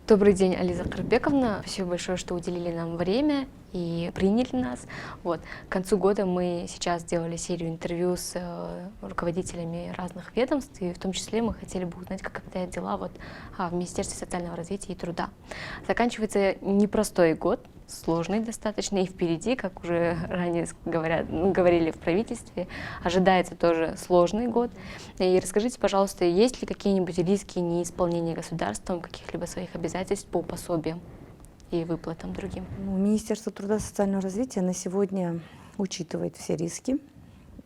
Добрый день, Ализа Карпековна. Спасибо большое, что уделили нам время и приняли нас. К концу года мы сейчас сделали серию интервью с руководителями разных ведомств, и в том числе мы хотели бы узнать, как обстоят дела в Министерстве социального развития и труда. Заканчивается непростой год, сложный достаточно, и впереди, как уже ранее говорили в правительстве, ожидается тоже сложный год. И расскажите, пожалуйста, есть ли какие-нибудь риски неисполнения государством каких-либо своих обязательств по пособиям и выплатам другим? Министерство труда и социального развития на сегодня учитывает все риски.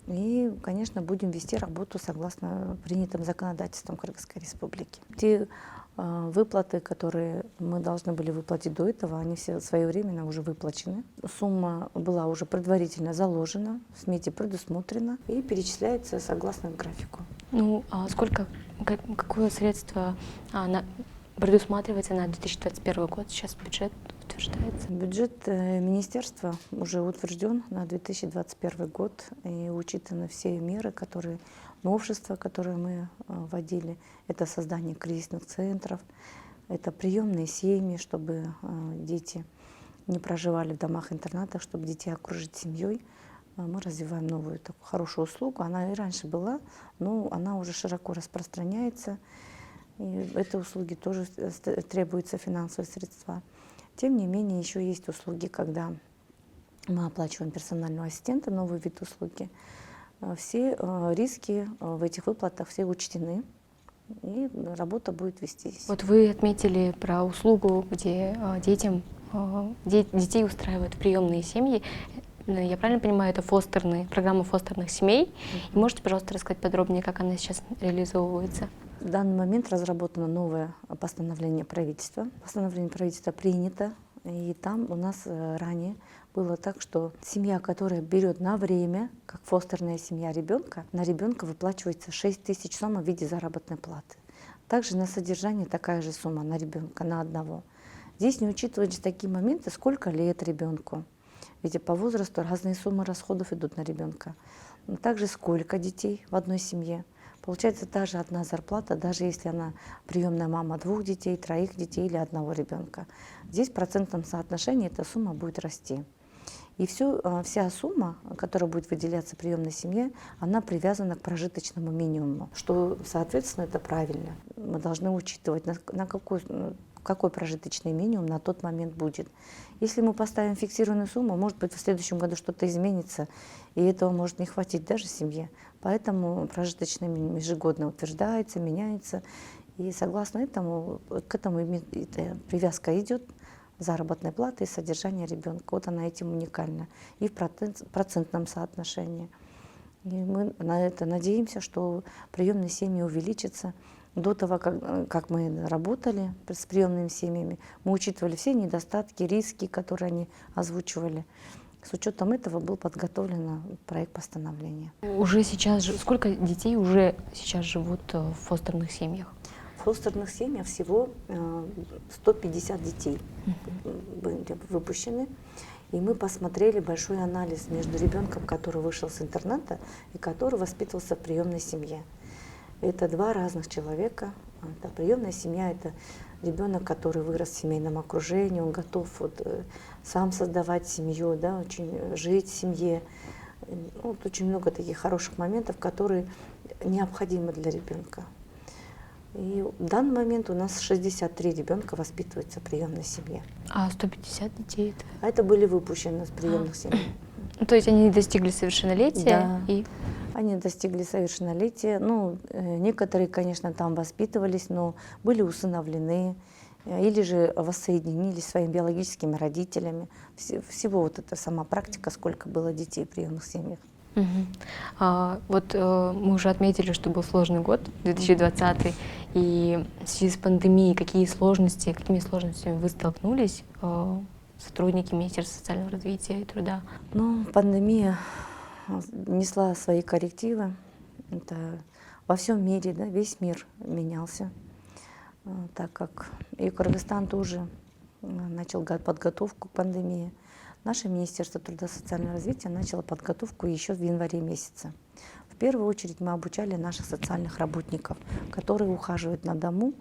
И, конечно, будем вести работу согласно принятым законодательствам Кыргызской Республики. Те выплаты, которые мы должны были выплатить до этого, они все своевременно уже выплачены. Сумма была уже предварительно заложена, в смете предусмотрена и перечисляется согласно графику. Какое средство предусматривается на 2021 год? Сейчас бюджет утверждается? Бюджет министерства уже утвержден на 2021 год, и учитаны все меры, новшества, которые мы вводили. Это создание кризисных центров, это приемные семьи, чтобы дети не проживали в домах-интернатах, чтобы детей окружить семьей. Мы развиваем новую такую хорошую услугу. Она и раньше была, но она уже широко распространяется. И этой услуги тоже требуются финансовые средства. Тем не менее, еще есть услуги, когда мы оплачиваем персонального ассистента, новый вид услуги. Все риски в этих выплатах все учтены, и работа будет вестись. Вы отметили про услугу, где детей устраивают в приемные семьи. Я правильно понимаю, это программа фостерных семей? И можете, пожалуйста, рассказать подробнее, как она сейчас реализовывается? В данный момент разработано новое постановление правительства. Постановление правительства принято, и там у нас ранее было так, что семья, которая берет на время, как фостерная семья ребенка, на ребенка выплачивается 6 тысяч сомов в виде заработной платы. Также на содержание такая же сумма на ребенка, на одного. Здесь не учитываются такие моменты, сколько лет ребенку. Ведь по возрасту разные суммы расходов идут на ребенка. Но также сколько детей в одной семье. Получается та же одна зарплата, даже если она приемная мама 2 детей, 3 детей или 1 ребенка. Здесь в процентном соотношении эта сумма будет расти. И вся сумма, которая будет выделяться приемной семье, она привязана к прожиточному минимуму, что, соответственно, это правильно. Мы должны учитывать, какой прожиточный минимум на тот момент будет. Если мы поставим фиксированную сумму, может быть, в следующем году что-то изменится, и этого может не хватить даже семье. Поэтому прожиточный минимум ежегодно утверждается, меняется. И согласно этому, к этому привязка идет, заработной платы и содержание ребенка. она этим уникальна. И в процентном соотношении. И мы на это надеемся, что приемные семьи увеличатся. До того, как мы работали с приемными семьями, мы учитывали все недостатки, риски, которые они озвучивали. С учетом этого был подготовлен проект постановления. Сколько детей уже сейчас живут в фостерных семьях? В фостерных семьях всего 150 детей были выпущены. И мы посмотрели большой анализ между ребенком, который вышел с интерната, и который воспитывался в приемной семье. Это 2 разных человека. Приемная семья – это ребенок, который вырос в семейном окружении, он готов сам создавать семью, жить в семье. Очень много таких хороших моментов, которые необходимы для ребенка. И в данный момент у нас 63 ребенка воспитываются в приемной семье. А 150 детей это? Это были выпущены из приемных семей. То есть они достигли совершеннолетия? Да. Они достигли совершеннолетия. Некоторые, конечно, там воспитывались, но были усыновлены или же воссоединились с своими биологическими родителями. Всего эта сама практика, сколько было детей в приемных семьях. Мы уже отметили, что был сложный год, 2020, и в связи с пандемией какими сложностями вы столкнулись, сотрудники Министерства социального развития и труда? Пандемия несла свои коррективы. Это во всем мире, весь мир менялся, так как и Кыргызстан тоже начал подготовку к пандемии. Наше Министерство труда и социального развития начало подготовку еще в январе месяце. В первую очередь мы обучали наших социальных работников, которые ухаживают на дому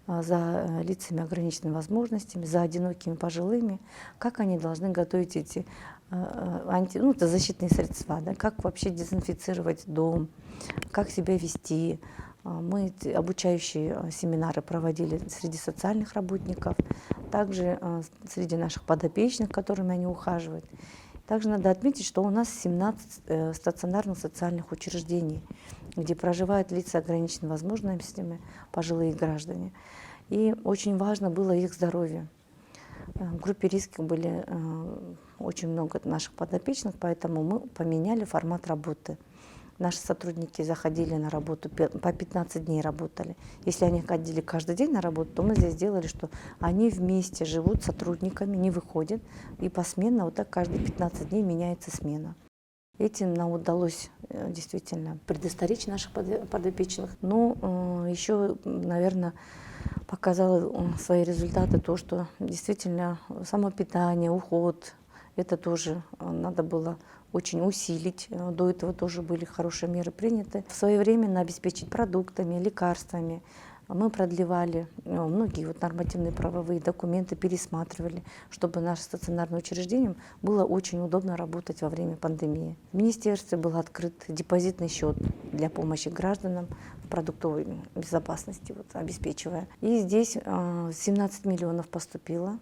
за лицами ограниченными возможностями, за одинокими пожилыми, как они должны готовить эти это защитные средства, да, как вообще дезинфицировать дом, как себя вести. Мы обучающие семинары проводили среди социальных работников, также среди наших подопечных, которыми они ухаживают. Также надо отметить, что у нас 17 стационарных социальных учреждений, где проживают лица с ограниченными возможностями, пожилые граждане. И очень важно было их здоровье. В группе риска были очень много наших подопечных, поэтому мы поменяли формат работы. Наши сотрудники заходили на работу, по 15 дней работали. Если они ходили каждый день на работу, то мы здесь сделали, что они вместе живут с сотрудниками, не выходят, и посменно вот так каждые 15 дней меняется смена. Этим нам удалось действительно предостеречь наших подопечных. Но еще, наверное, показало свои результаты то, что действительно само питание, уход, это тоже надо было очень усилить. До этого тоже были хорошие меры приняты. Своевременно обеспечить продуктами, лекарствами. Мы продлевали многие нормативные правовые документы, пересматривали, чтобы нашим стационарным учреждениям было очень удобно работать во время пандемии. В министерстве был открыт депозитный счет для помощи гражданам в продуктовой безопасности, обеспечивая. И здесь 17 миллионов поступило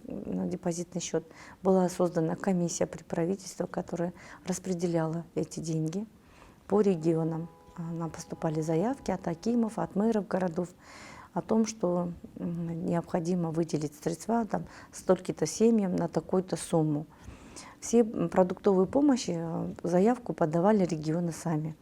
на депозитный счет. Была создана комиссия при правительстве, которая распределяла эти деньги по регионам. Нам поступали заявки от акимов, от мэров городов о том, что необходимо выделить средства столько-то семьям на такую-то сумму. Все продуктовые помощи, заявку подавали регионы сами.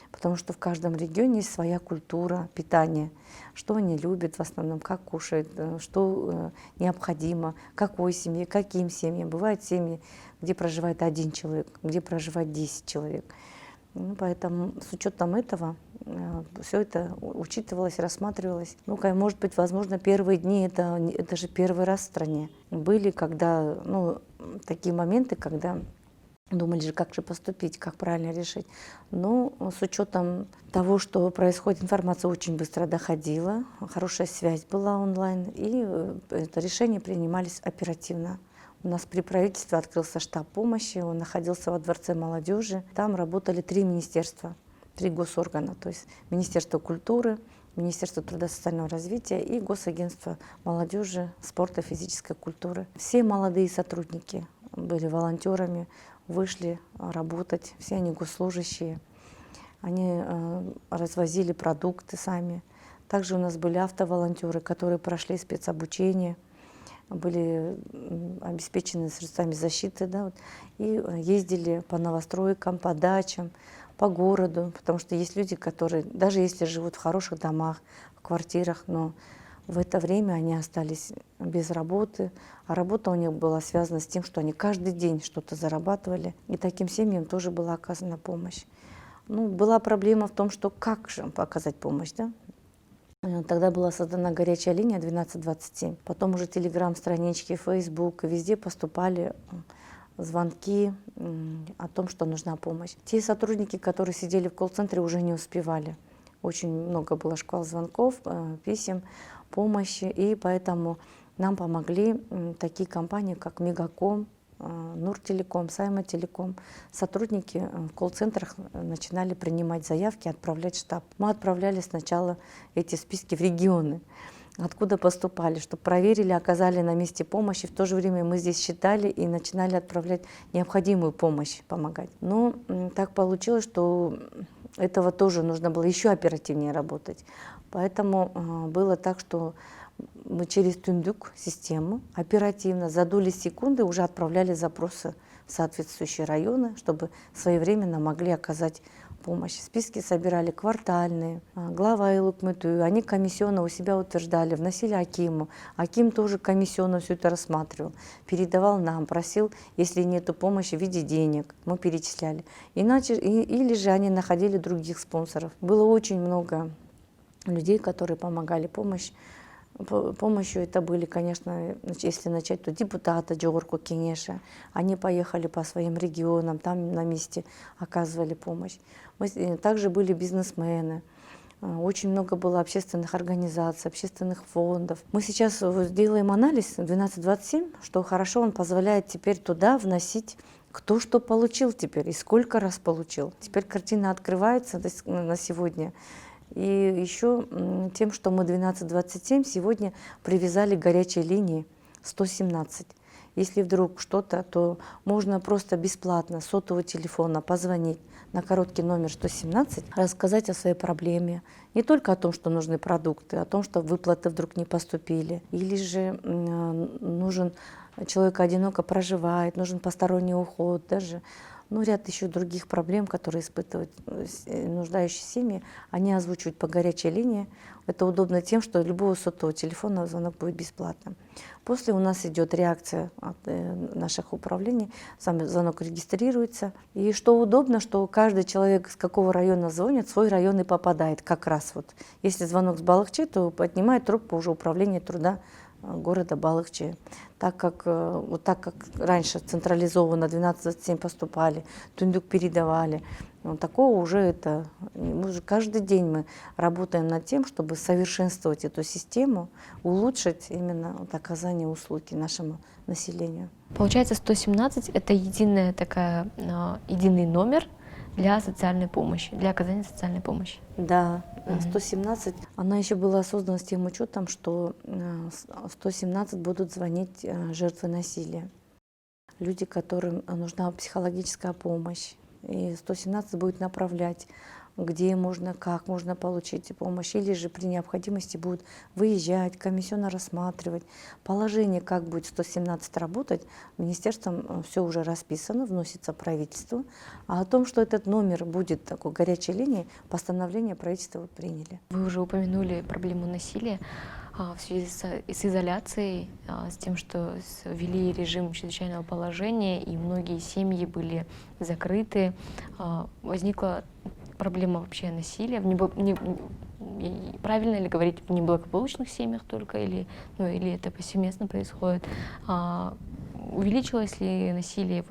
Потому что в каждом регионе есть своя культура питания, что они любят в основном, как кушают, что необходимо, какой семье, каким семьям. Бывают семьи, где проживает 1 человек, где проживает 10 человек. Поэтому с учетом этого все это учитывалось, рассматривалось. Может быть, возможно, первые дни, это же первый раз в стране. Были такие моменты, когда думали же, как же поступить, как правильно решить. Но с учетом того, что происходит, информация очень быстро доходила, хорошая связь была онлайн, и это решения принимались оперативно. У нас при правительстве открылся штаб помощи, он находился во Дворце молодежи. Там работали 3 министерства, 3 госоргана, то есть Министерство культуры, Министерство труда и социального развития и Госагентство молодежи, спорта, физической культуры. Все молодые сотрудники были волонтерами, вышли работать, все они госслужащие. Они развозили продукты сами. Также у нас были автоволонтеры, которые прошли спецобучение, были обеспечены средствами защиты, и ездили по новостройкам, по дачам, по городу, потому что есть люди, которые, даже если живут в хороших домах, в квартирах, но в это время они остались без работы, а работа у них была связана с тем, что они каждый день что-то зарабатывали, и таким семьям тоже была оказана помощь. Была проблема в том, что как же оказать помощь, да? Тогда была создана горячая линия 1227, потом уже телеграм-странички, фейсбук, и везде поступали звонки о том, что нужна помощь. Те сотрудники, которые сидели в колл-центре, уже не успевали. Очень много было шквал звонков, писем, помощи, и поэтому нам помогли такие компании, как Мегаком, Нуртелеком, Саймателеком. Сотрудники в колл-центрах начинали принимать заявки, отправлять в штаб. Мы отправляли сначала эти списки в регионы, откуда поступали, чтобы проверили, оказали на месте помощи. В то же время мы здесь считали и начинали отправлять необходимую помощь, помогать. Но так получилось, что этого тоже нужно было еще оперативнее работать. Поэтому было так, что мы через Тундук систему оперативно за доли секунды уже отправляли запросы в соответствующие районы, чтобы своевременно могли оказать помощь. Списки собирали квартальные, глава Илукмыту, они комиссионно у себя утверждали, вносили акиму. Аким тоже комиссионно все это рассматривал, передавал нам, просил, если нет помощи в виде денег, мы перечисляли. Иначе, или же они находили других спонсоров. Было очень много людей, которые помогали помощью. Это были, конечно, если начать, то депутаты Джогорку Кенеша. Они поехали по своим регионам, там на месте оказывали помощь. Также были бизнесмены, Очень много было общественных организаций, общественных фондов. Мы сейчас вот делаем анализ 1227, что хорошо, он позволяет теперь туда вносить, кто что получил теперь и сколько раз получил. Теперь картина открывается на сегодня. И еще тем, что мы 1227 сегодня привязали к горячей линии 117. Если вдруг что-то, то можно просто бесплатно с сотового телефона позвонить на короткий номер 117, рассказать о своей проблеме. Не только о том, что нужны продукты, а о том, что выплаты вдруг не поступили. Или же нужен человек одиноко проживает, нужен посторонний уход, даже ряд еще других проблем, которые испытывают нуждающиеся семьи, они озвучивают по горячей линии. Это удобно тем, что любого сотового телефона звонок будет бесплатным. После у нас идет реакция от наших управлений, сам звонок регистрируется. И что удобно, что каждый человек, с какого района звонит, в свой район и попадает как раз. Вот. Если звонок с Балахчи, то поднимает трубку уже управление труда города Балахчи. Так как раньше централизованно 1227 поступали, Тундук передавали, такого уже каждый день мы работаем над тем, чтобы совершенствовать эту систему, улучшить именно оказание услуги нашему населению. Получается, 117 — это единый номер для социальной помощи, для оказания социальной помощи. Да, 117, она еще была создана с тем учетом, что 117 будут звонить жертвы насилия, люди, которым нужна психологическая помощь. И 117 будет направлять, где можно, как можно получить помощь, или же при необходимости будут выезжать, комиссионно рассматривать. Положение, как будет 117 работать, министерством все уже расписано, вносится правительству. А о том, что этот номер будет такой горячей линией, постановление правительства приняли. Вы уже упомянули проблему насилия в связи с изоляцией, с тем, что ввели режим чрезвычайного положения, и многие семьи были закрыты. Возникла проблема вообще насилия. Правильно ли говорить, в неблагополучных семьях только, или это повсеместно происходит? Увеличилось ли насилие,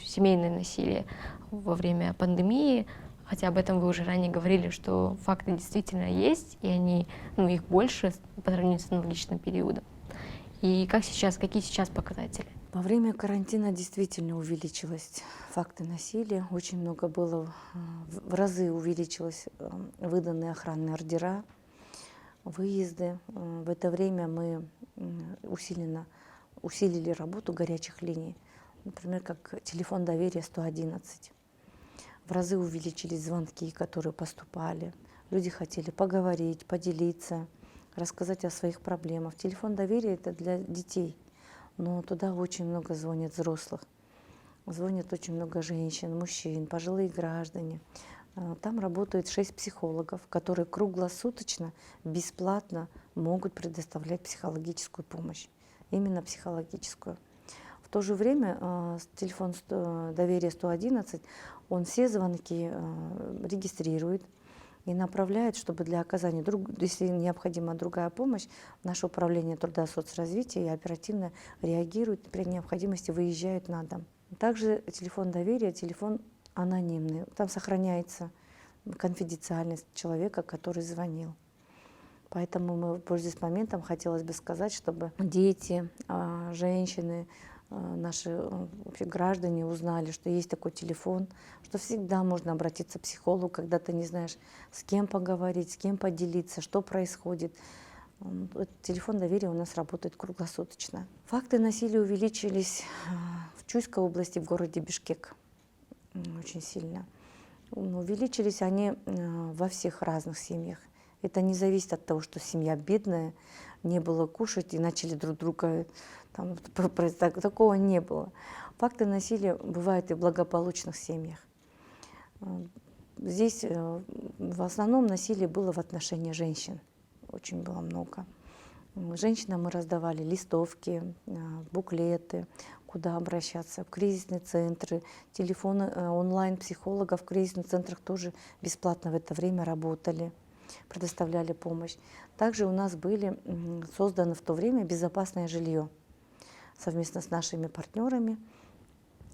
семейное насилие во время пандемии? Хотя об этом вы уже ранее говорили, что факты действительно есть, и их больше по сравнению с аналогичным периодом. И какие сейчас показатели? Во время карантина действительно увеличилось факты насилия. Очень много было, в разы увеличилось выданные охранные ордера, выезды. В это время мы усилили работу горячих линий. Например, как телефон доверия 111. В разы увеличились звонки, которые поступали. Люди хотели поговорить, поделиться, рассказать о своих проблемах. Телефон доверия — это для детей, но туда очень много звонят взрослых. Звонят очень много женщин, мужчин, пожилые граждане. Там работает 6 психологов, которые круглосуточно, бесплатно могут предоставлять психологическую помощь. Именно психологическую. В то же время телефон доверия 111, он все звонки регистрирует и направляет, чтобы для оказания, если необходима другая помощь, наше управление труда и соцразвития и оперативно реагирует, при необходимости выезжают на дом. Также телефон доверия, телефон анонимный. Там сохраняется конфиденциальность человека, который звонил. Поэтому мы, пользуясь моментом, хотелось бы сказать, чтобы дети, женщины, наши граждане узнали, что есть такой телефон, что всегда можно обратиться к психологу, когда ты не знаешь, с кем поговорить, с кем поделиться, что происходит. Этот телефон доверия у нас работает круглосуточно. Факты насилия увеличились в Чуйской области, в городе Бишкек очень сильно. Увеличились они во всех разных семьях. Это не зависит от того, что семья бедная, не было кушать и начали друг друга, такого не было. Факты насилия бывают и в благополучных семьях. Здесь в основном насилие было в отношении женщин, очень было много. Женщинам мы раздавали листовки, буклеты, куда обращаться, в кризисные центры, телефоны онлайн-психологов в кризисных центрах тоже бесплатно в это время работали, предоставляли помощь. Также у нас были созданы в то время безопасное жилье совместно с нашими партнерами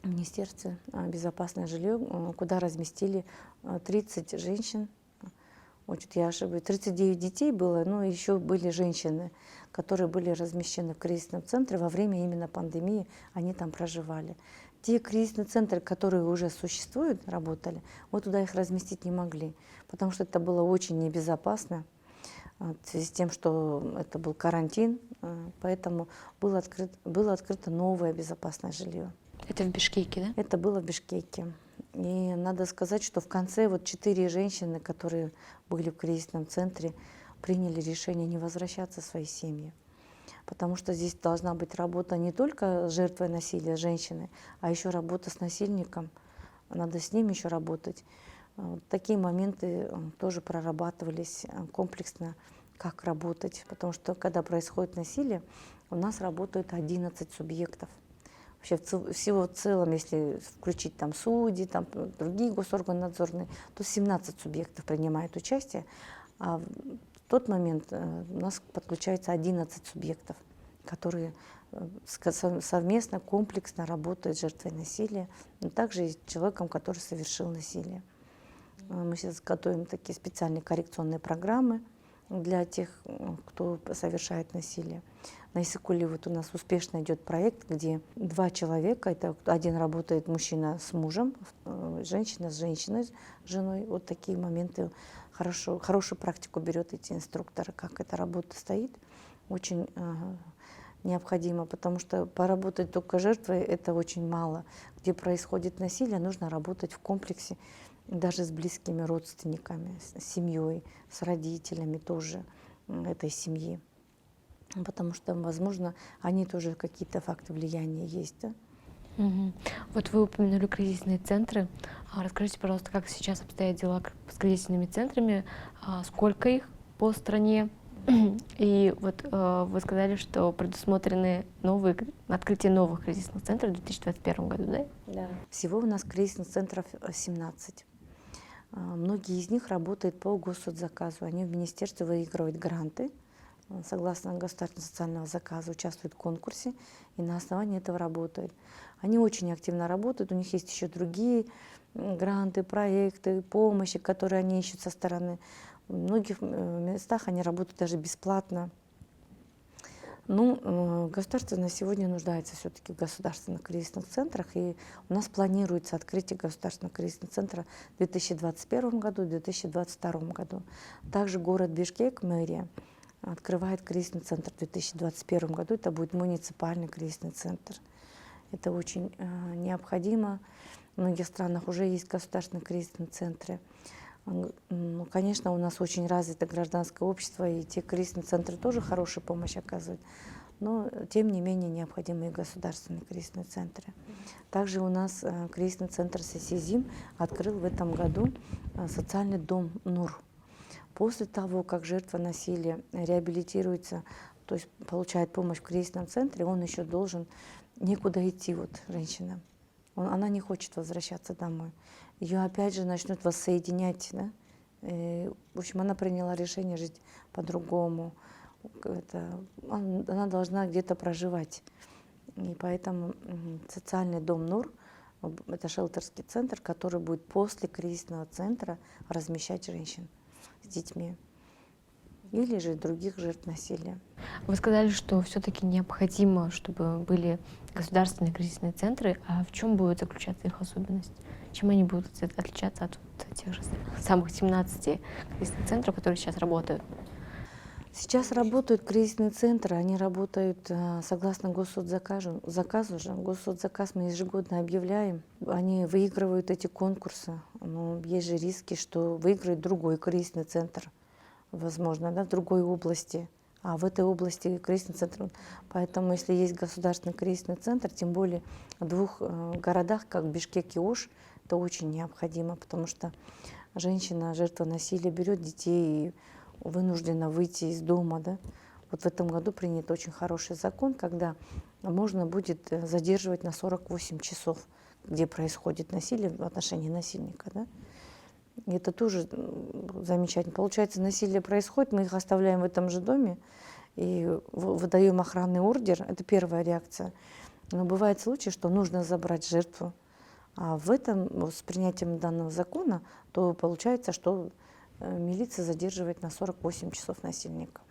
в Министерстве безопасное жилье, куда разместили 30 женщин Вот я ошибаюсь, 39 детей было, но еще были женщины, которые были размещены в кризисном центре во время именно пандемии, они там проживали. Те кризисные центры, которые уже существуют, работали, мы туда их разместить не могли, потому что это было очень небезопасно в связи с тем, что это был карантин, поэтому было открыто новое безопасное жилье. Это в Бишкеке, да? Это было в Бишкеке. И надо сказать, что в конце вот 4 женщины, которые были в кризисном центре, приняли решение не возвращаться в свои семьи. Потому что здесь должна быть работа не только с жертвой насилия, женщины, а еще работа с насильником. Надо с ним еще работать. Вот такие моменты тоже прорабатывались комплексно, как работать. Потому что когда происходит насилие, у нас работают 11 субъектов. Вообще всего в целом, если включить там судьи, там другие госорганы надзорные, то 17 субъектов принимает участие, а в тот момент у нас подключается 11 субъектов, которые совместно, комплексно работают с жертвой насилия, но также и с человеком, который совершил насилие. Мы сейчас готовим такие специальные коррекционные программы для тех, кто совершает насилие. На Иссыкуле вот у нас успешно идет проект, где 2 человека, это один работает мужчина с мужем, женщина с женщиной, с женой. Вот такие моменты хорошую практику берет эти инструкторы, как эта работа стоит. Очень необходимо, потому что поработать только жертвой это очень мало. Где происходит насилие, нужно работать в комплексе, даже с близкими родственниками, с семьей, с родителями тоже этой семьи. Потому что, возможно, они тоже какие-то факты влияния есть. Да? Мгм. Вот вы упомянули кризисные центры. Расскажите, пожалуйста, как сейчас обстоят дела с кризисными центрами, сколько их по стране? И вот вы сказали, что предусмотрены открытие новых кризисных центров в 2021 году, да? Да. Всего у нас кризисных центров 17. Многие из них работают по госсоцзаказу. Они в министерстве выигрывают гранты. Согласно государственного социального заказа участвуют в конкурсе и на основании этого работают. Они очень активно работают, у них есть еще другие гранты, проекты, помощи, которые они ищут со стороны. В многих местах они работают даже бесплатно. Ну, государство на сегодня нуждается все-таки в государственных кризисных центрах, и у нас планируется открытие государственного кризисного центра в 2021 году, в 2022 году. Также город Бишкек, мэрия, открывает кризисный центр в 2021 году. Это будет муниципальный кризисный центр. Это очень необходимо. В многих странах уже есть государственные кризисные центры. Ну, конечно, у нас очень развито гражданское общество, и те кризисные центры тоже хорошую помощь оказывают. Но, тем не менее, необходимы и государственные кризисные центры. Также у нас кризисный центр Сесизим открыл в этом году социальный дом НУР. После того, как жертва насилия реабилитируется, то есть получает помощь в кризисном центре, он еще должен некуда идти, вот женщина. Она не хочет возвращаться домой. Ее опять же начнут воссоединять. Да? В общем, она приняла решение жить по-другому. Она должна где-то проживать. И поэтому социальный дом НУР — это шелтерский центр, который будет после кризисного центра размещать женщин с детьми или же других жертв насилия. Вы сказали, что все-таки необходимо, чтобы были государственные кризисные центры. А в чем будет заключаться их особенность? Чем они будут отличаться от тех же самых 17 кризисных центров, которые сейчас работают? Сейчас работают кризисные центры, они работают согласно госсоцзаказу. Госсоцзаказ мы ежегодно объявляем. Они выигрывают эти конкурсы. Но есть же риски, что выиграет другой кризисный центр, возможно, да, в другой области. А в этой области кризисный центр. Поэтому, если есть государственный кризисный центр, тем более в 2 городах, как Бишкек и Ош, это очень необходимо, потому что женщина, жертва насилия, берет детей и вынуждена выйти из дома. Да? Вот в этом году принят очень хороший закон, когда можно будет задерживать на 48 часов, где происходит насилие в отношении насильника. Да? И это тоже замечательно. Получается, насилие происходит, мы их оставляем в этом же доме и выдаем охранный ордер. Это первая реакция. Но бывает случай, что нужно забрать жертву. А с принятием данного закона, то получается, что милиция задерживает на 48 часов насильника.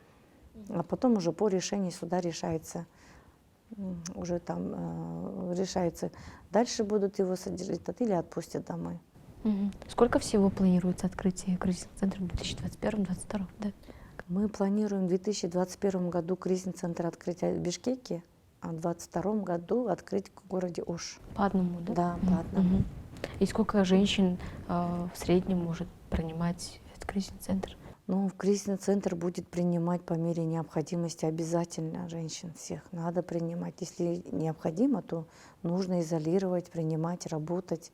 А потом уже по решению суда решается, уже там решается, дальше будут его содержать или отпустят домой. Сколько всего планируется открытие кризисных центров в 2021-2022? Да? Мы планируем в 2021 году кризисный центр открыть в Бишкеке, а в 2022 году открыть в городе Ош. По одному, да? Да, по одному. И сколько женщин в среднем может принимать этот кризисный центр? Ну, кризисный центр будет принимать по мере необходимости обязательно женщин всех. Надо принимать. Если необходимо, то нужно изолировать, принимать, работать.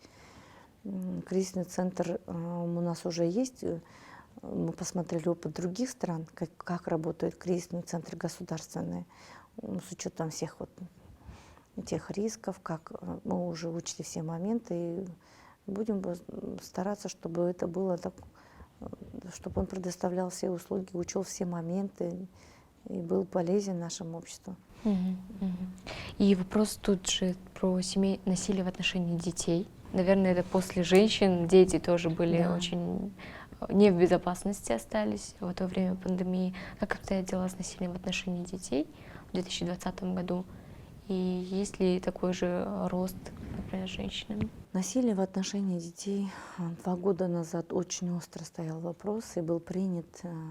Кризисный центр у нас уже есть. Мы посмотрели опыт других стран, как работают кризисные центры государственные, с учетом всех вот тех рисков, как мы уже учли все моменты. И будем стараться, чтобы это было так, чтобы он предоставлял все услуги, учел все моменты и был полезен нашему обществу. И вопрос тут же про насилие в отношении детей. Наверное, это после женщин дети тоже были очень не в безопасности остались в то время пандемии. Как обстоят дела с насилием в отношении детей в 2020 году? И есть ли такой же рост, например, с женщинами? Насилие в отношении детей 2 года назад очень остро стоял вопрос, и был принят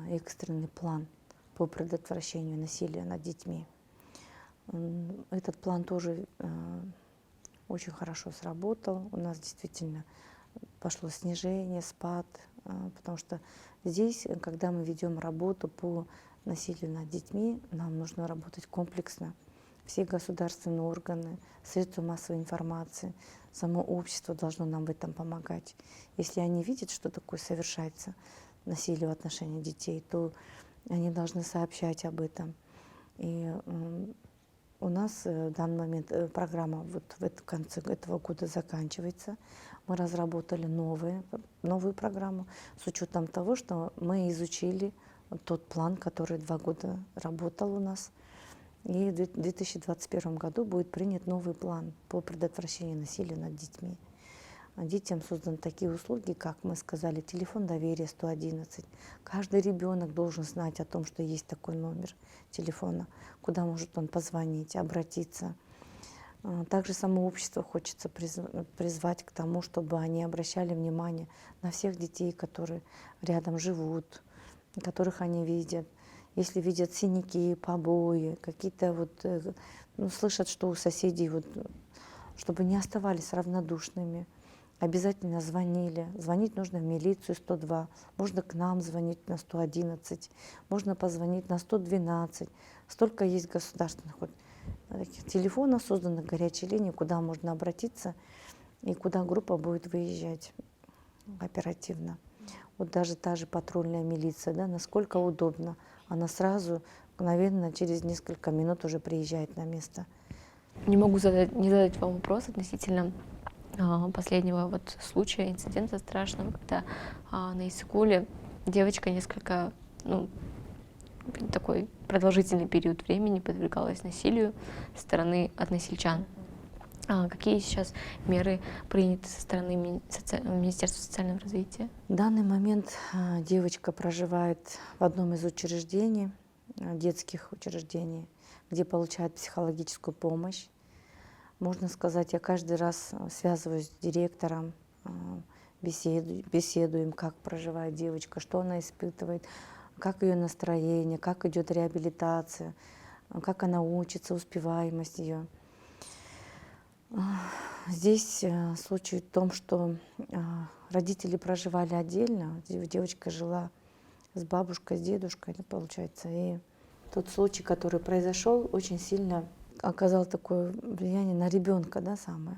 экстренный план по предотвращению насилия над детьми. Этот план тоже очень хорошо сработал. У нас действительно пошло снижение, спад, потому что здесь, когда мы ведем работу по насилию над детьми, нам нужно работать комплексно. Все государственные органы, средства массовой информации, само общество должно нам в этом помогать. Если они видят, что такое совершается насилие в отношении детей, то они должны сообщать об этом. И у нас в данный момент программа вот в конце этого года заканчивается. Мы разработали новую программу с учетом того, что мы изучили тот план, который 2 года работал у нас. И в 2021 году будет принят новый план по предотвращению насилия над детьми. Детям созданы такие услуги, как мы сказали, телефон доверия 111. Каждый ребенок должен знать о том, что есть такой номер телефона, куда может он позвонить, обратиться. Также само общество хочется призвать к тому, чтобы они обращали внимание на всех детей, которые рядом живут, которых они видят. Если видят синяки, побои, какие-то слышат, что у соседей, чтобы не оставались равнодушными, обязательно звонили. Звонить нужно в милицию 102, можно к нам звонить на 111, можно позвонить на 112. Столько есть государственных таких телефонов, созданных горячей линии, куда можно обратиться и куда группа будет выезжать оперативно. Вот даже та же патрульная милиция, да, насколько удобно. Она сразу, мгновенно, через несколько минут уже приезжает на место. Не могу не задать вам вопрос относительно последнего случая, инцидента страшного, когда на Иссыкуле девочка несколько, такой продолжительный период времени подвергалась насилию со стороны односельчан. Какие сейчас меры приняты со стороны Министерства социального развития? В данный момент девочка проживает в одном из учреждений, детских учреждений, где получает психологическую помощь. Можно сказать, я каждый раз связываюсь с директором, беседуем, как проживает девочка, что она испытывает, как ее настроение, как идет реабилитация, как она учится, успеваемость ее. Здесь случай в том, что родители проживали отдельно, девочка жила с бабушкой, с дедушкой, получается. И тот случай, который произошел, очень сильно оказал такое влияние на ребенка, да, самое.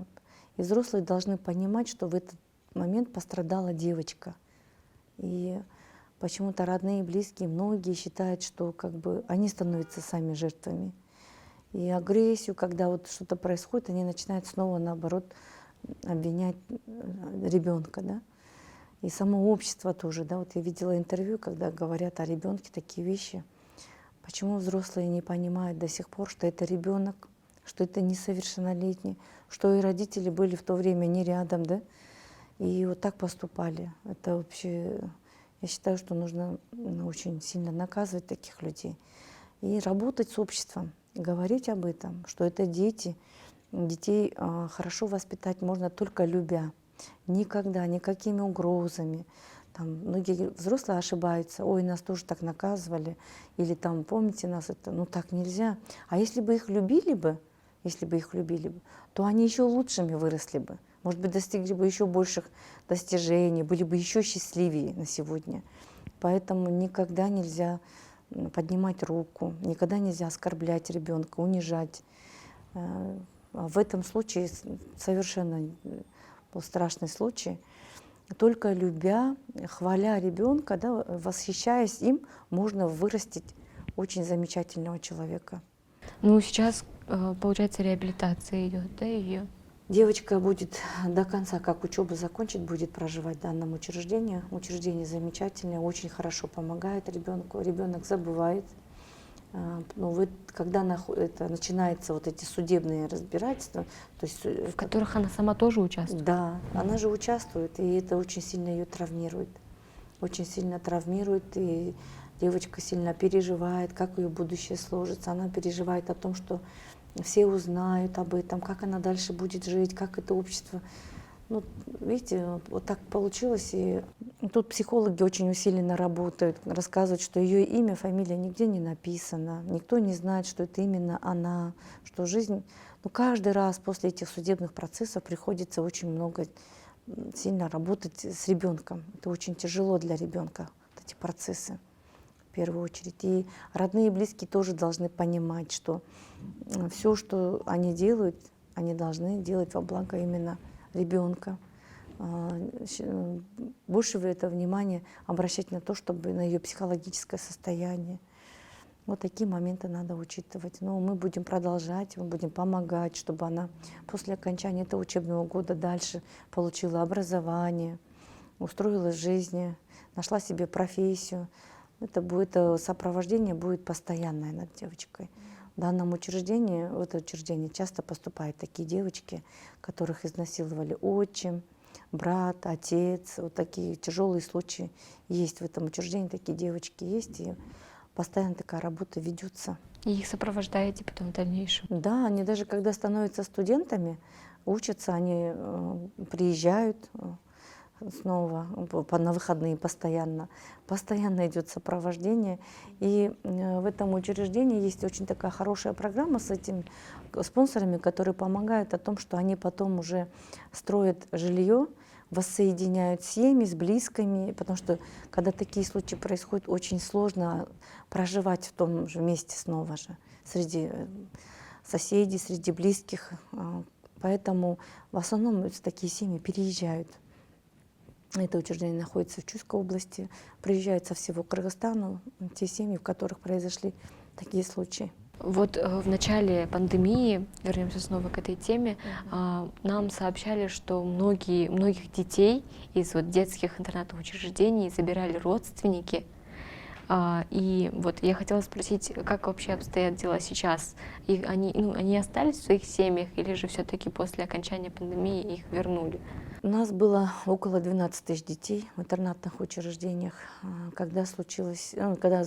И взрослые должны понимать, что в этот момент пострадала девочка. И почему-то родные и близкие, многие считают, что они становятся сами жертвами. И агрессию, когда что-то происходит, они начинают снова, наоборот, обвинять ребенка, да. И само общество тоже, да. Я видела интервью, когда говорят о ребенке такие вещи. Почему взрослые не понимают до сих пор, что это ребенок, что это несовершеннолетний, что и родители были в то время не рядом, да, и вот так поступали. Это вообще Я считаю, что нужно очень сильно наказывать таких людей и работать с обществом, говорить об этом, что это дети. Детей хорошо воспитать можно только любя, никогда, никакими угрозами. Там многие взрослые ошибаются, ой, нас тоже так наказывали, или там, помните нас, это, ну так нельзя. А если бы их любили бы, то они еще лучшими выросли бы. Может быть, достигли бы еще больших достижений, были бы еще счастливее на сегодня. Поэтому никогда нельзя поднимать руку, никогда нельзя оскорблять ребенка, унижать. В этом случае совершенно был страшный случай. Только любя, хваля ребенка, да, восхищаясь им, можно вырастить очень замечательного человека. Ну, сейчас, получается, реабилитация идет, да, ее? Девочка будет до конца, как учебу закончит, будет проживать в данном учреждении. Учреждение замечательное, очень хорошо помогает ребенку. Ребенок забывает. Ну, когда начинаются вот эти судебные разбирательства, то есть, В которых она сама тоже участвует? да, она же участвует, и это очень сильно ее травмирует. Очень сильно травмирует, и девочка сильно переживает, как ее будущее сложится. Она переживает о том, что все узнают об этом, как она дальше будет жить, как это общество. Ну, видите, вот так получилось. И тут психологи очень усиленно работают, рассказывают, что ее имя, фамилия нигде не написано, никто не знает, что это именно она, что жизнь. Но каждый раз после этих судебных процессов приходится очень много сильно работать с ребенком. Это очень тяжело для ребенка, вот эти процессы, в первую очередь. И родные и близкие тоже должны понимать, что все, что они делают, они должны делать во благо именно ребенка. Больше вы это внимание обращать на то, чтобы на ее психологическое состояние. Вот такие моменты надо учитывать. Но мы будем продолжать, мы будем помогать, чтобы она после окончания этого учебного года дальше получила образование, устроилась в жизни, нашла себе профессию. Это сопровождение будет постоянное над девочкой. В данном учреждении, в это учреждение часто поступают такие девочки, которых изнасиловали отчим, брат, отец. Вот такие тяжелые случаи есть в этом учреждении, такие девочки есть, и постоянно такая работа ведется. И их сопровождаете потом в дальнейшем? Да, они даже когда становятся студентами, учатся, они приезжают снова на выходные постоянно. Постоянно идет сопровождение. И в этом учреждении есть очень такая хорошая программа с этими спонсорами, которые помогают о том, что они потом уже строят жилье, воссоединяют семьи с близкими, потому что когда такие случаи происходят, очень сложно проживать в том же месте снова же, среди соседей, среди близких. Поэтому в основном такие семьи переезжают. Это учреждение находится в Чуйской области. Приезжают со всего Кыргызстана те семьи, в которых произошли такие случаи. Вот в начале пандемии, вернемся снова к этой теме, нам сообщали, что многих детей из детских интернатных учреждений забирали родственники. И вот я хотела спросить, как вообще обстоят дела сейчас? И они остались в своих семьях или же все-таки после окончания пандемии их вернули? У нас было около 12 тысяч детей в интернатных учреждениях. Когда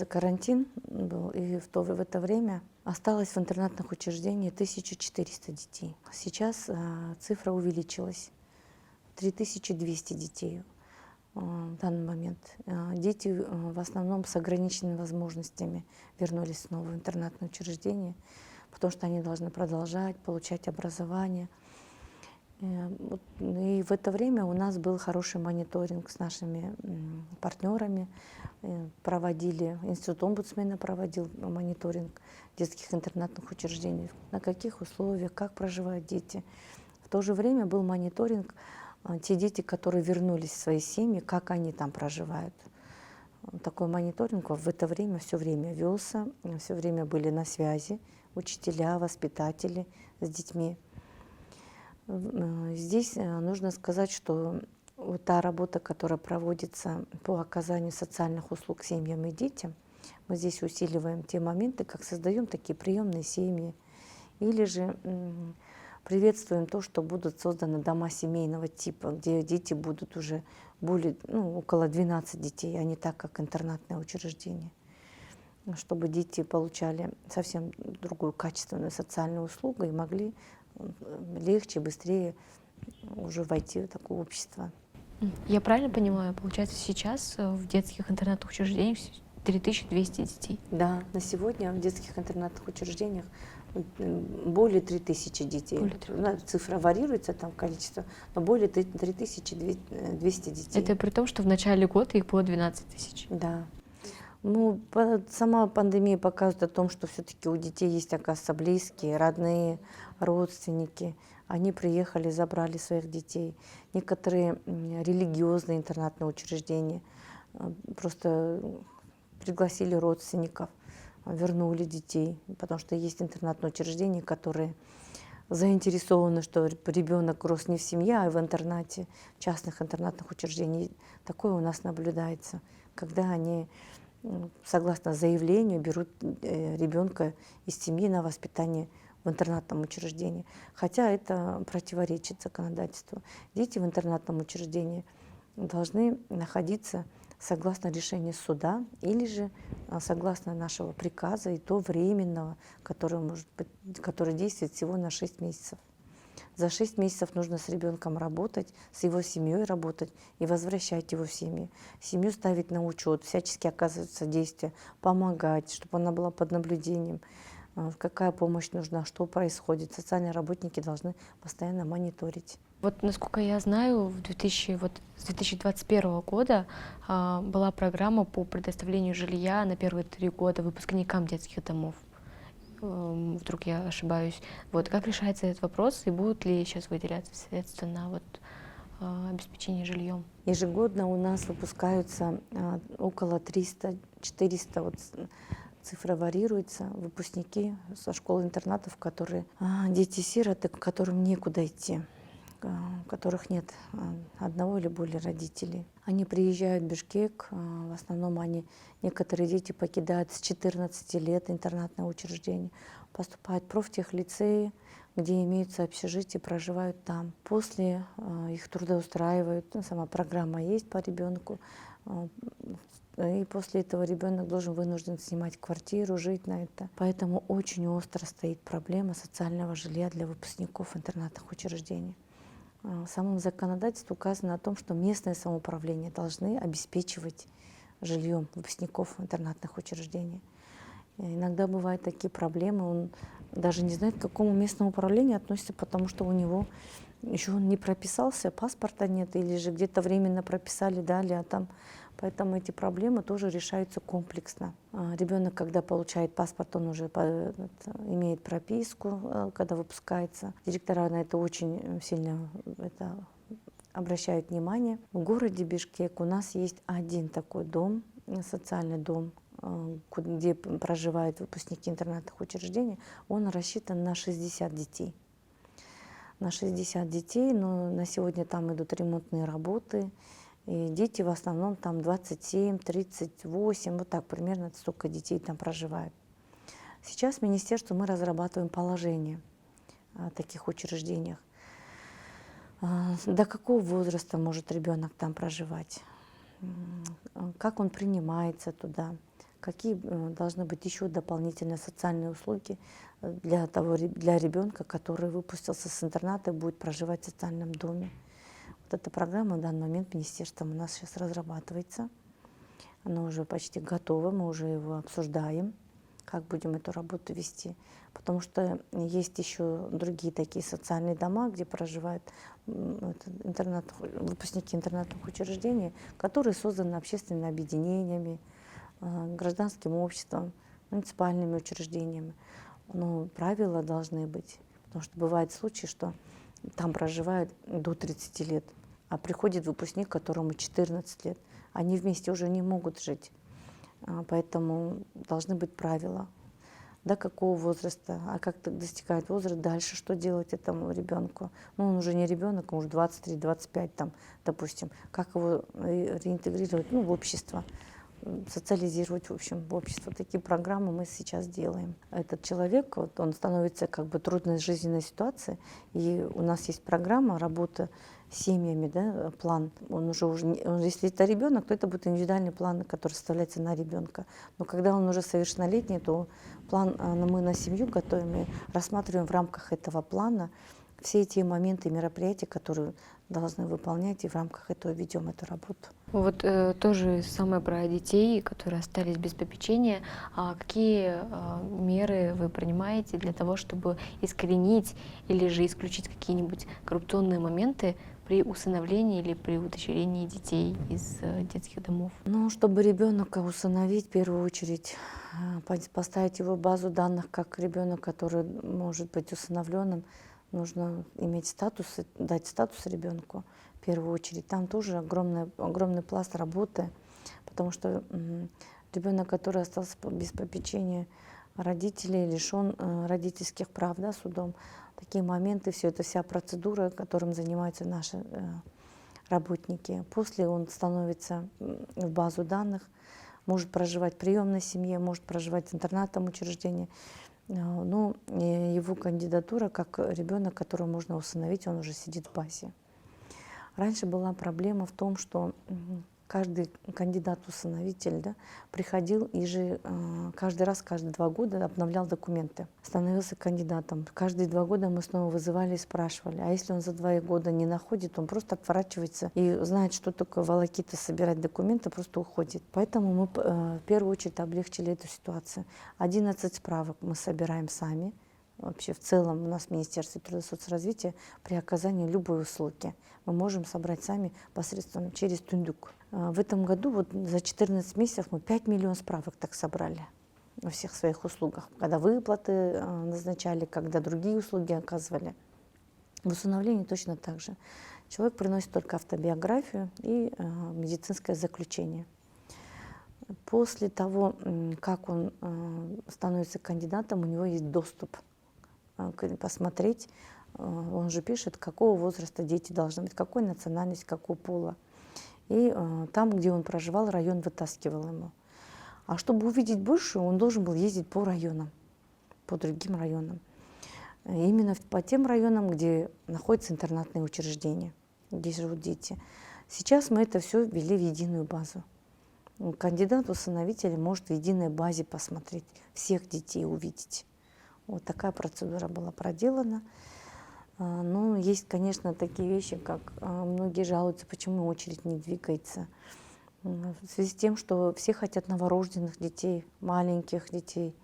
карантин был, и в это время осталось в интернатных учреждениях 1400 детей. Сейчас цифра увеличилась. 3200 детей в данный момент. Дети в основном с ограниченными возможностями вернулись снова в интернатное учреждение, потому что они должны продолжать получать образование. И в это время у нас был хороший мониторинг с нашими партнерами. Проводили, институт омбудсмена проводил мониторинг детских интернатных учреждений, на каких условиях, как проживают дети. В то же время был мониторинг те дети, которые вернулись в свои семьи, как они там проживают. Такой мониторинг в это время все время велся, все время были на связи учителя, воспитатели с детьми. Здесь нужно сказать, что вот та работа, которая проводится по оказанию социальных услуг семьям и детям, мы здесь усиливаем те моменты, как создаем такие приемные семьи, или же Приветствуем то, что будут созданы дома семейного типа, где дети будут уже более, около 12 детей, а не так, как интернатное учреждение. Чтобы дети получали совсем другую качественную социальную услугу и могли легче, быстрее уже войти в такое общество. Я правильно понимаю, получается, сейчас в детских интернатных учреждениях 3200 детей? Да, на сегодня в детских интернатных учреждениях более 3000 детей. Более 3000. Цифра вариируется, там количество, но более 3200 детей. Это при том, что в начале года их было 12 тысяч. Да. Сама пандемия показывает о том, что все-таки у детей есть, оказывается, близкие, родные, родственники. Они приехали, забрали своих детей. Некоторые религиозные интернатные учреждения просто пригласили родственников, вернули детей, потому что есть интернатные учреждения, которые заинтересованы, что ребенок рос не в семье, а в интернате, частных интернатных учреждений. Такое у нас наблюдается, когда они, согласно заявлению, берут ребенка из семьи на воспитание в интернатном учреждении. Хотя это противоречит законодательству. Дети в интернатном учреждении должны находиться согласно решению суда или же согласно нашего приказа, и то временного, который действует всего на 6 месяцев. За 6 месяцев нужно с ребенком работать, с его семьей работать и возвращать его в семью. Семью ставить на учет, всячески оказывать содействие, помогать, чтобы она была под наблюдением, какая помощь нужна, что происходит. Социальные работники должны постоянно мониторить. Вот, насколько я знаю, с 2021 года была программа по предоставлению жилья на первые 3 года выпускникам детских домов. Вдруг я ошибаюсь. Вот, как решается этот вопрос и будут ли сейчас выделяться средства на обеспечение жильем? Ежегодно у нас выпускаются около 300-400, цифра варьируется, выпускники со школ-интернатов, которые дети-сироты, которым некуда идти, у которых нет одного или более родителей. Они приезжают в Бишкек, в основном некоторые дети покидают с 14 лет интернатное учреждение, поступают в профтехлицеи, где имеются общежития, проживают там. После их трудоустраивают, сама программа есть по ребенку, и после этого ребенок вынужден снимать квартиру, жить на это. Поэтому очень остро стоит проблема социального жилья для выпускников интернатных учреждений. В самом законодательстве указано о том, что местное самоуправление должны обеспечивать жильем выпускников интернатных учреждений. Иногда бывают такие проблемы, он даже не знает, к какому местному управлению относится, потому что у него еще он не прописался, паспорта нет, или же где-то временно прописали, дали, а там. Поэтому эти проблемы тоже решаются комплексно. Ребенок, когда получает паспорт, он уже имеет прописку, когда выпускается. Директора на это очень сильно обращают внимание. В городе Бишкек у нас есть один такой дом, социальный дом, где проживают выпускники интернатных учреждений. Он рассчитан на 60 детей. На 60 детей, но на сегодня там идут ремонтные работы. И дети в основном там 27, 38, вот так примерно столько детей там проживают. Сейчас в министерстве мы разрабатываем положение о таких учреждениях. До какого возраста может ребенок там проживать, как он принимается туда, какие должны быть еще дополнительные социальные услуги для ребенка, который выпустился с интерната и будет проживать в социальном доме. Вот эта программа в данный момент министерством у нас сейчас разрабатывается. Она уже почти готова, мы уже его обсуждаем, как будем эту работу вести. Потому что есть еще другие такие социальные дома, где проживают выпускники интернатных учреждений, которые созданы общественными объединениями, гражданским обществом, муниципальными учреждениями. Но правила должны быть, потому что бывают случаи, что там проживают до 30 лет, а приходит выпускник, которому 14 лет. Они вместе уже не могут жить, поэтому должны быть правила. До какого возраста, а как достигает возраст, дальше что делать этому ребенку? Он уже не ребенок, он уже 23-25, там, допустим. Как его реинтегрировать в общество? социализировать, в общем, в общество. Такие программы мы сейчас делаем. Этот человек, вот, он становится как бы трудной жизненной ситуации, и у нас есть программа работы с семьями, да, план. Если это ребенок, то это будет индивидуальный план, который составляется на ребенка. Но когда он уже совершеннолетний, то план мы на семью готовим и рассматриваем в рамках этого плана все эти моменты, мероприятия, которые должны выполнять, и в рамках этого ведем эту работу. Вот тоже самое про детей, которые остались без попечения. Какие меры вы принимаете для того, чтобы искоренить или же исключить какие-нибудь коррупционные моменты при усыновлении или при удочерении детей из детских домов? Ну, чтобы ребенка усыновить, в первую очередь поставить его в базу данных как ребенок, который может быть усыновленным, нужно иметь статус, дать статус ребенку в первую очередь. Там тоже огромный пласт работы, потому что ребенок, который остался без попечения родителей, лишен родительских прав, да, судом, такие моменты, все это вся процедура, которым занимаются наши работники. После он становится в базу данных, может проживать в приемной семье, может проживать в интернатном учреждении. Но его кандидатура как ребенок, которого можно усыновить, он уже сидит в базе. Раньше была проблема в том, что каждый кандидат-усыновитель, да, приходил и каждый раз, каждые 2 года обновлял документы, становился кандидатом. Каждые 2 года мы снова вызывали и спрашивали. А если он за 2 года не находит, он просто отворачивается и знает, что такое волокита, собирать документы, просто уходит. Поэтому мы в первую очередь облегчили эту ситуацию. 11 справок мы собираем сами. Вообще в целом у нас в Министерстве труда и соцразвития при оказании любой услуги мы можем собрать сами посредством через Тундук. В этом году вот за 14 месяцев мы 5 миллионов справок так собрали во всех своих услугах. Когда выплаты назначали, когда другие услуги оказывали. В усыновлении точно так же. Человек приносит только автобиографию и медицинское заключение. После того, как он становится кандидатом, у него есть доступ посмотреть, он же пишет, какого возраста дети должны быть, какой национальности, какого пола. И там, где он проживал, район вытаскивал ему. А чтобы увидеть больше, он должен был ездить по районам, по другим районам. Именно по тем районам, где находятся интернатные учреждения, где живут дети. Сейчас мы это все ввели в единую базу. Кандидат-усыновитель может в единой базе посмотреть, всех детей увидеть. Вот такая процедура была проделана. Но есть, конечно, такие вещи, как многие жалуются, почему очередь не двигается. В связи с тем, что все хотят новорожденных детей, маленьких детей,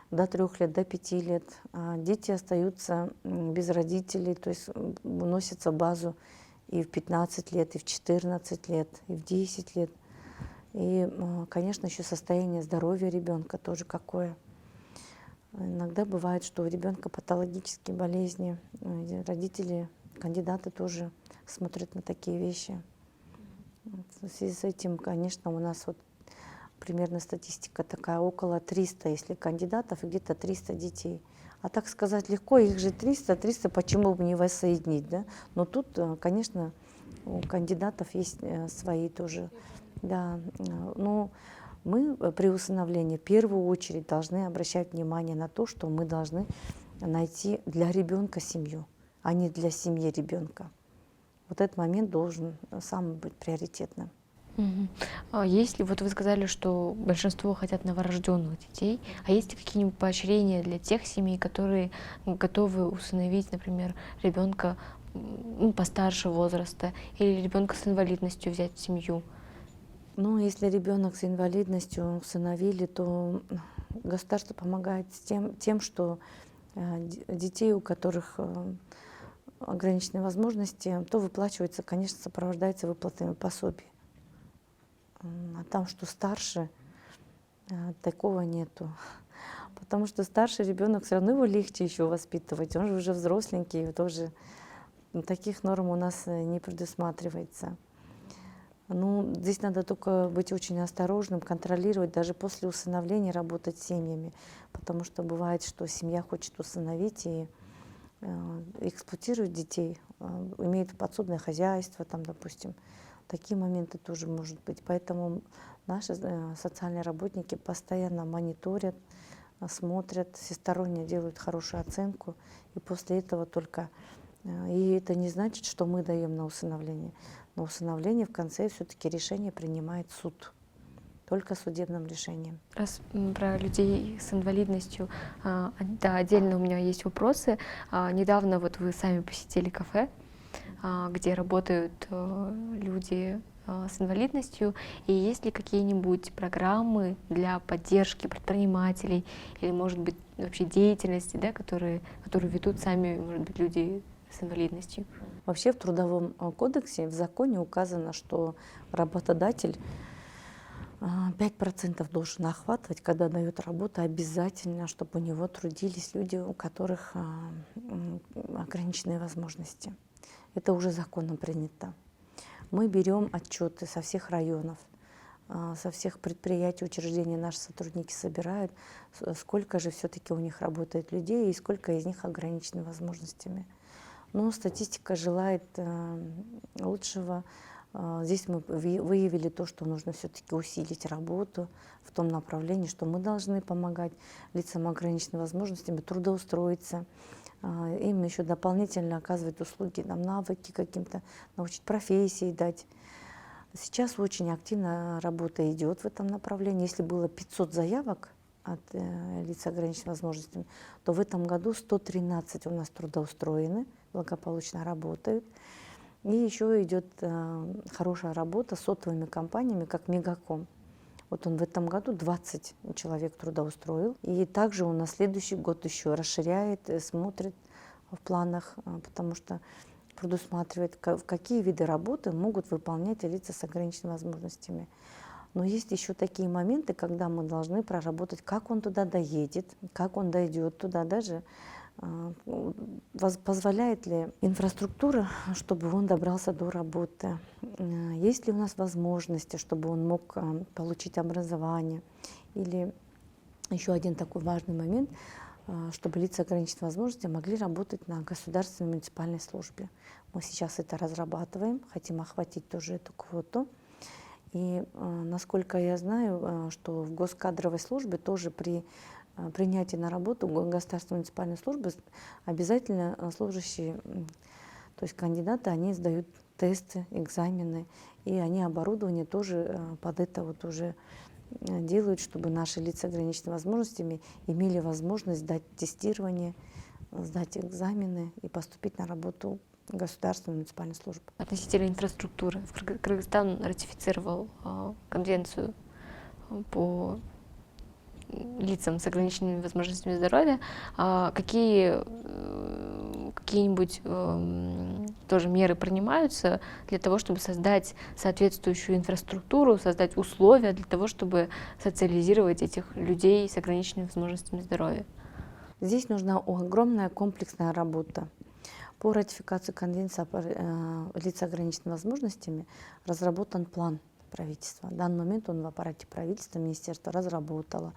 до 3 лет, до 5 лет. А дети остаются без родителей, то есть уносятся в базу и в 15 лет, и в 14 лет, и в 10 лет. И, конечно, еще состояние здоровья ребенка тоже какое. Иногда бывает, что у ребенка патологические болезни. Родители, кандидаты тоже смотрят на такие вещи. В связи с этим, конечно, у нас вот примерно статистика такая, около 300, если кандидатов, и где-то 300 детей. А так сказать легко, их же 300, почему бы не воссоединить, да? Но тут, конечно, у кандидатов есть свои тоже, да, но мы при усыновлении в первую очередь должны обращать внимание на то, что мы должны найти для ребенка семью, а не для семьи ребенка. Вот этот момент должен самым быть приоритетным. Если вот вы сказали, что большинство хотят новорожденных детей, а есть ли какие-нибудь поощрения для тех семей, которые готовы усыновить, например, ребенка постарше возраста или ребенка с инвалидностью взять в семью? Ну, если ребенок с инвалидностью усыновили, то государство помогает тем, что детей, у которых ограниченные возможности, то выплачивается, конечно, сопровождается выплатами пособий. А там, что старше, такого нету. Потому что старший ребенок все равно его легче еще воспитывать. Он же уже взросленький, тоже таких норм у нас не предусматривается. Ну, здесь надо только быть очень осторожным, контролировать, даже после усыновления работать с семьями. Потому что бывает, что семья хочет усыновить и эксплуатирует детей, имеет подсобное хозяйство, там, допустим. Такие моменты тоже может быть. Поэтому Наши социальные работники постоянно мониторят, смотрят, всесторонне делают хорошую оценку, и после этого только... И это не значит, что мы даем на усыновление. На усыновление в конце все-таки решение принимает суд, только судебным решением. Раз про людей с инвалидностью, да, отдельно у меня есть вопросы. Недавно вот вы сами посетили кафе, где работают люди с инвалидностью, и есть ли какие-нибудь программы для поддержки предпринимателей или, может быть, вообще деятельности, да, которые ведут сами, может быть, люди с инвалидностью? Вообще в Трудовом кодексе, в законе указано, что работодатель 5% должен охватывать, когда дает работу, обязательно, чтобы у него трудились люди, у которых ограниченные возможности. Это уже законом принято. Мы берем отчеты со всех районов, со всех предприятий, учреждений наши сотрудники собирают, сколько же все-таки у них работает людей и сколько из них ограничены возможностями. Но статистика желает лучшего. Здесь мы выявили то, что нужно все-таки усилить работу в том направлении, что мы должны помогать лицам ограниченными возможностями трудоустроиться, им еще дополнительно оказывать услуги, нам навыки каким-то, научить профессии дать. Сейчас очень активно работа идет в этом направлении. Если было 500 заявок от лиц с ограниченными возможностями, то в этом году 113 у нас трудоустроены, благополучно работают. И еще идет хорошая работа с сотовыми компаниями, как Мегаком. Вот он в этом году 20 человек трудоустроил. И также он на следующий год еще расширяет, смотрит в планах, потому что предусматривает, какие виды работы могут выполнять лица с ограниченными возможностями. Но есть еще такие моменты, когда мы должны проработать, как он туда доедет, как он дойдет туда, даже позволяет ли инфраструктура, чтобы он добрался до работы, есть ли у нас возможности, чтобы он мог получить образование. Или еще один такой важный момент, чтобы лица с ограниченными возможностями могли работать на государственной муниципальной службе. Мы сейчас это разрабатываем, хотим охватить тоже эту квоту. И насколько я знаю, что в госкадровой службе тоже при принятии на работу государственной муниципальной службы обязательно служащие, то есть кандидаты, они сдают тесты, экзамены, и они оборудование тоже под это вот уже делают, чтобы наши лица с ограниченными возможностями имели возможность сдать тестирование, сдать экзамены и поступить на работу в государственную муниципальную службу. Относительно инфраструктуры. Кыргызстан ратифицировал конвенцию по лицам с ограниченными возможностями здоровья. Какие-нибудь тоже меры принимаются для того, чтобы создать соответствующую инфраструктуру, создать условия для того, чтобы социализировать этих людей с ограниченными возможностями здоровья? Здесь нужна огромная комплексная работа. По ратификации конвенции о лицах с ограниченными возможностями разработан план правительства. В данный момент он в аппарате правительства, министерство разработало,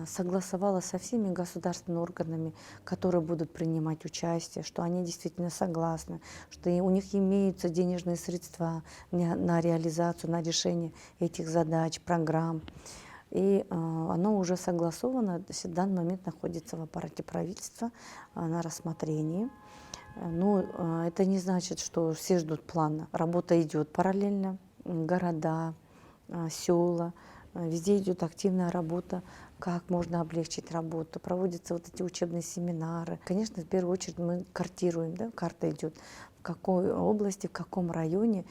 согласовало со всеми государственными органами, которые будут принимать участие, что они действительно согласны, что у них имеются денежные средства на реализацию, на решение этих задач, программ. И оно уже согласовано, в данный момент находится в аппарате правительства на рассмотрении. Но это не значит, что все ждут плана. Работа идет параллельно. Города, села, везде идет активная работа, как можно облегчить работу. Проводятся вот эти учебные семинары. Конечно, в первую очередь мы картируем, да, карта идет, в какой области, в каком районе,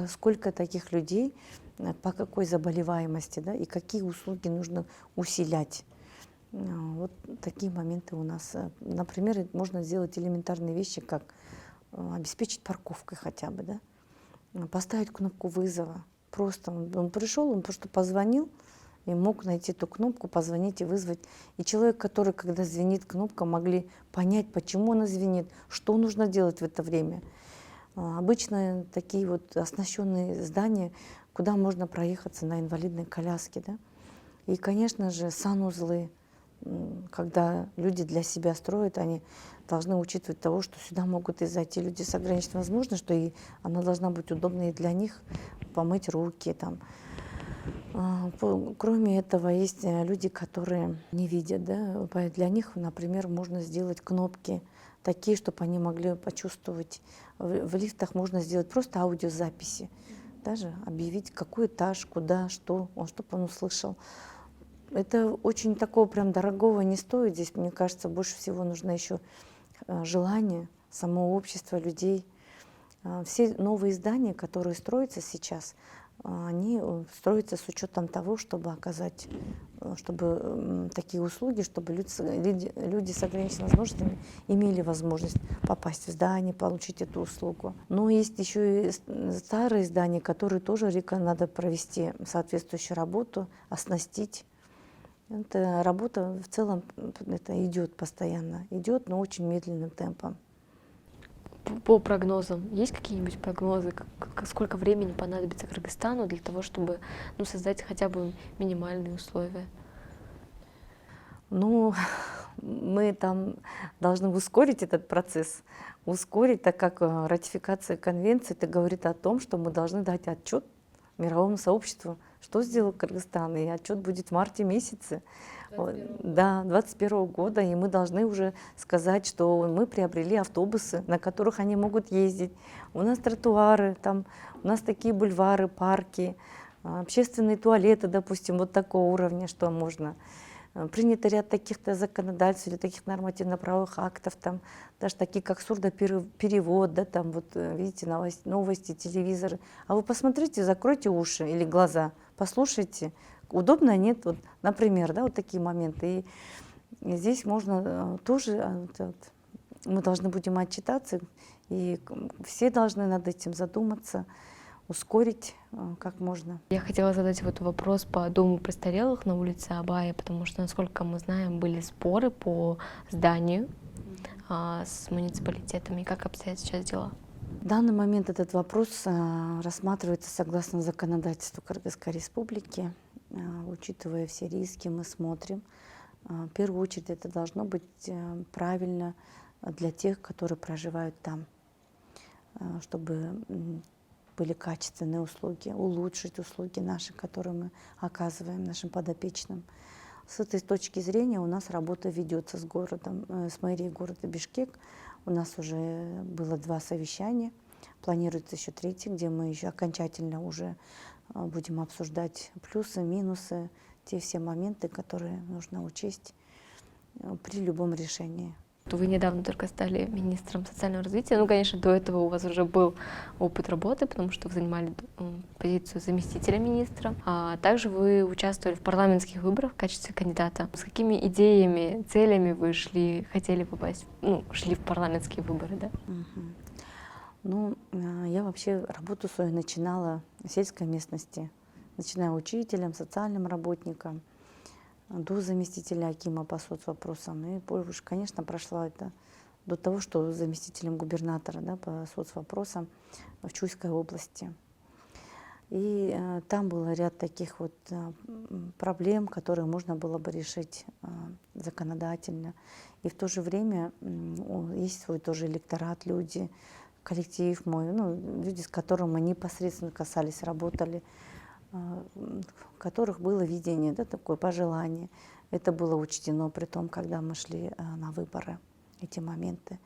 сколько таких людей, по какой заболеваемости, да, и какие услуги нужно усилять. Вот такие моменты у нас. Например, можно сделать элементарные вещи, как обеспечить парковкой хотя бы, да? Поставить кнопку вызова. Просто он пришел, он просто позвонил и мог найти эту кнопку, позвонить и вызвать. И человек, который, когда звенит кнопка, могли понять, почему она звенит, что нужно делать в это время. Обычно такие вот оснащенные здания, куда можно проехаться на инвалидной коляске. Да? И, конечно же, санузлы, когда люди для себя строят, они должны учитывать того, что сюда могут и зайти люди с ограниченными возможностями, что и она должна быть удобной и для них, помыть руки, там, Кроме этого, есть люди, которые не видят. Да? Для них, например, можно сделать кнопки такие, чтобы они могли почувствовать. В лифтах можно сделать просто аудиозаписи. Даже объявить, какой этаж, куда, что, чтобы он услышал. Это очень такого прям дорогого не стоит. Здесь, мне кажется, больше всего нужно еще желание самого общества, людей. Все новые здания, которые строятся сейчас, они строятся с учетом того, чтобы оказать, чтобы такие услуги, чтобы люди с ограниченными возможностями имели возможность попасть в здание, получить эту услугу. Но есть еще и старые здания, которые тоже надо провести соответствующую работу, оснастить. Эта работа в целом это идет постоянно, идет, но очень медленным темпом. По прогнозам, есть какие-нибудь прогнозы, сколько времени понадобится Кыргызстану для того, чтобы создать хотя бы минимальные условия? Ну, мы там должны ускорить этот процесс, ускорить, так как ратификация конвенции, это говорит о том, что мы должны дать отчет мировому сообществу, что сделал Кыргызстан, и отчет будет в марте месяце. Да, 2021 года, и мы должны уже сказать, что мы приобрели автобусы, на которых они могут ездить. У нас тротуары, там, у нас такие бульвары, парки, общественные туалеты, допустим, вот такого уровня, что можно. Принято ряд таких-то законодательств или таких нормативно-правовых актов, там, даже такие, как сурдоперевод, да, там, вот, видите, новости, телевизоры. А вы посмотрите, закройте уши или глаза, послушайте. Удобно, нет? Вот, например, да, вот такие моменты. И здесь можно тоже, мы должны будем отчитаться, и все должны над этим задуматься, ускорить как можно. Я хотела задать вот вопрос по дому престарелых на улице Абая, потому что, насколько мы знаем, были споры по зданию с муниципалитетами. Как обстоят сейчас дела? В данный момент этот вопрос рассматривается согласно законодательству Кыргызской Республики. Учитывая все риски, мы смотрим. В первую очередь это должно быть правильно для тех, которые проживают там, чтобы были качественные услуги, улучшить услуги наши, которые мы оказываем нашим подопечным. С этой точки зрения у нас работа ведется с городом, с мэрией города Бишкек. У нас уже было 2 совещания, планируется еще 3, где мы еще окончательно уже будем обсуждать плюсы, минусы, те все моменты, которые нужно учесть при любом решении. Вы недавно только стали министром социального развития. Ну, конечно, до этого у вас уже был опыт работы, потому что вы занимали позицию заместителя министра. А также вы участвовали в парламентских выборах в качестве кандидата. С какими идеями, целями вы хотели попасть, шли в парламентские выборы, да? Ну, я вообще работу свою начинала в сельской местности, начиная учителем, социальным работником, до заместителя акима по соцвопросам. И, конечно, прошла это до того, что заместителем губернатора, да, по соцвопросам в Чуйской области. И там был ряд таких вот проблем, которые можно было бы решить законодательно. И в то же время есть свой тоже электорат, люди, коллектив мой, люди, с которыми мы непосредственно касались, работали, у которых было видение, да, такое пожелание. Это было учтено при том, когда мы шли на выборы, эти моменты.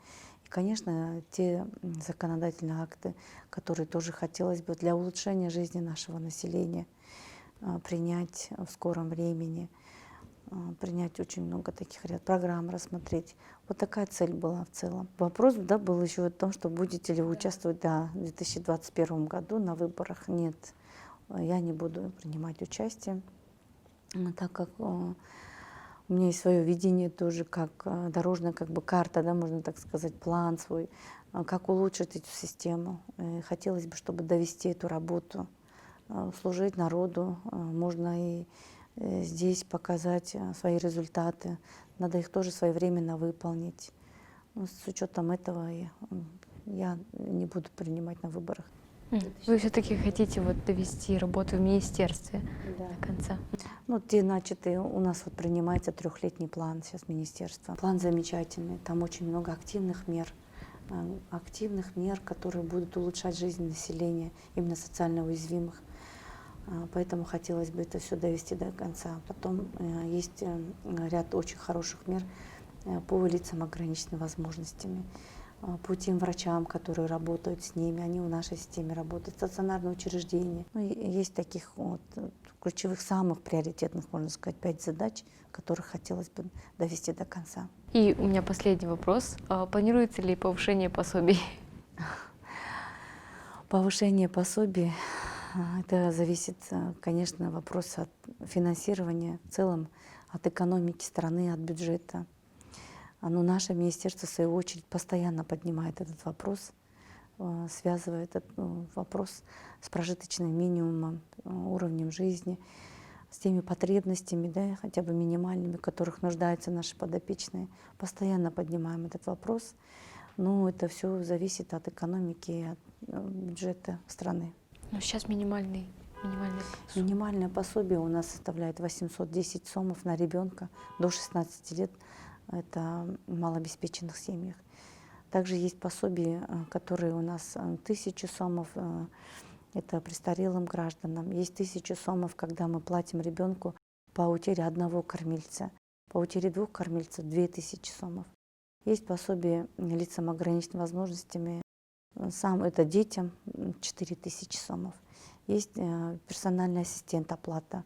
И, конечно, те законодательные акты, которые тоже хотелось бы для улучшения жизни нашего населения принять в скором времени, принять очень много таких ряд программ, рассмотреть. Вот такая цель была в целом. Вопрос, да, был еще о том, что будете ли вы участвовать, в 2021 году на выборах. Нет, я не буду принимать участие, так как у меня есть свое видение тоже, как дорожная карта, да, можно так сказать, план свой, как улучшить эту систему. И хотелось бы, чтобы довести эту работу, служить народу, можно и здесь показать свои результаты. Надо их тоже своевременно выполнить. С учетом этого я не буду принимать на выборах. Вы все-таки хотите довести работу в министерстве до конца? Те начатые, у нас принимается 3-летний план сейчас министерства. План замечательный, там очень много активных мер, которые будут улучшать жизнь населения, именно социально уязвимых. Поэтому хотелось бы это все довести до конца. Потом есть ряд очень хороших мер по лицам ограниченными возможностями, по тем врачам, которые работают с ними, они в нашей системе работают, стационарные учреждения. Ну, и есть таких вот ключевых, самых приоритетных, можно сказать, 5 задач, которых хотелось бы довести до конца. И у меня последний вопрос. Планируется ли повышение пособий? Повышение пособий, это зависит, конечно, вопрос от финансирования в целом, от экономики страны, от бюджета. Но наше министерство, в свою очередь, постоянно поднимает этот вопрос, связывает этот вопрос с прожиточным минимумом, уровнем жизни, с теми потребностями, да, хотя бы минимальными, в которых нуждаются наши подопечные. Постоянно поднимаем этот вопрос, но это все зависит от экономики и от бюджета страны. Ну, сейчас минимальный. Минимальное пособие у нас составляет 810 сомов на ребенка до 16 лет. Это в малообеспеченных семьях. Также есть пособия, которые у нас 1000 сомов, это престарелым гражданам. Есть 1000 сомов, когда мы платим ребенку по утере одного кормильца. По утере 2 кормильцев 2000 сомов. Есть пособие лицам ограниченными возможностями, это детям 4000 сомов. Есть персональный ассистент, оплата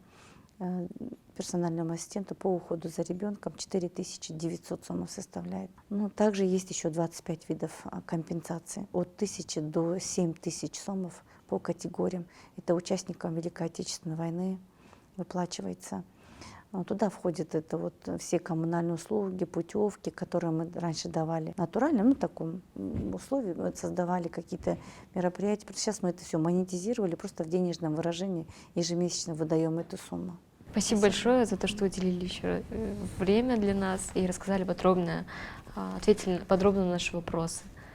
персональному ассистенту по уходу за ребенком 4900 сомов составляет. Но также есть еще 25 видов компенсации от 1000 до 7000 сомов по категориям. Это участникам Великой Отечественной войны выплачивается. Туда входят это вот все коммунальные услуги, путевки, которые мы раньше давали натурально, в таком условии мы создавали какие-то мероприятия. Сейчас мы это все монетизировали, просто в денежном выражении ежемесячно выдаем эту сумму. Спасибо большое за то, что уделили еще время для нас и рассказали подробно, ответили подробно на наши вопросы.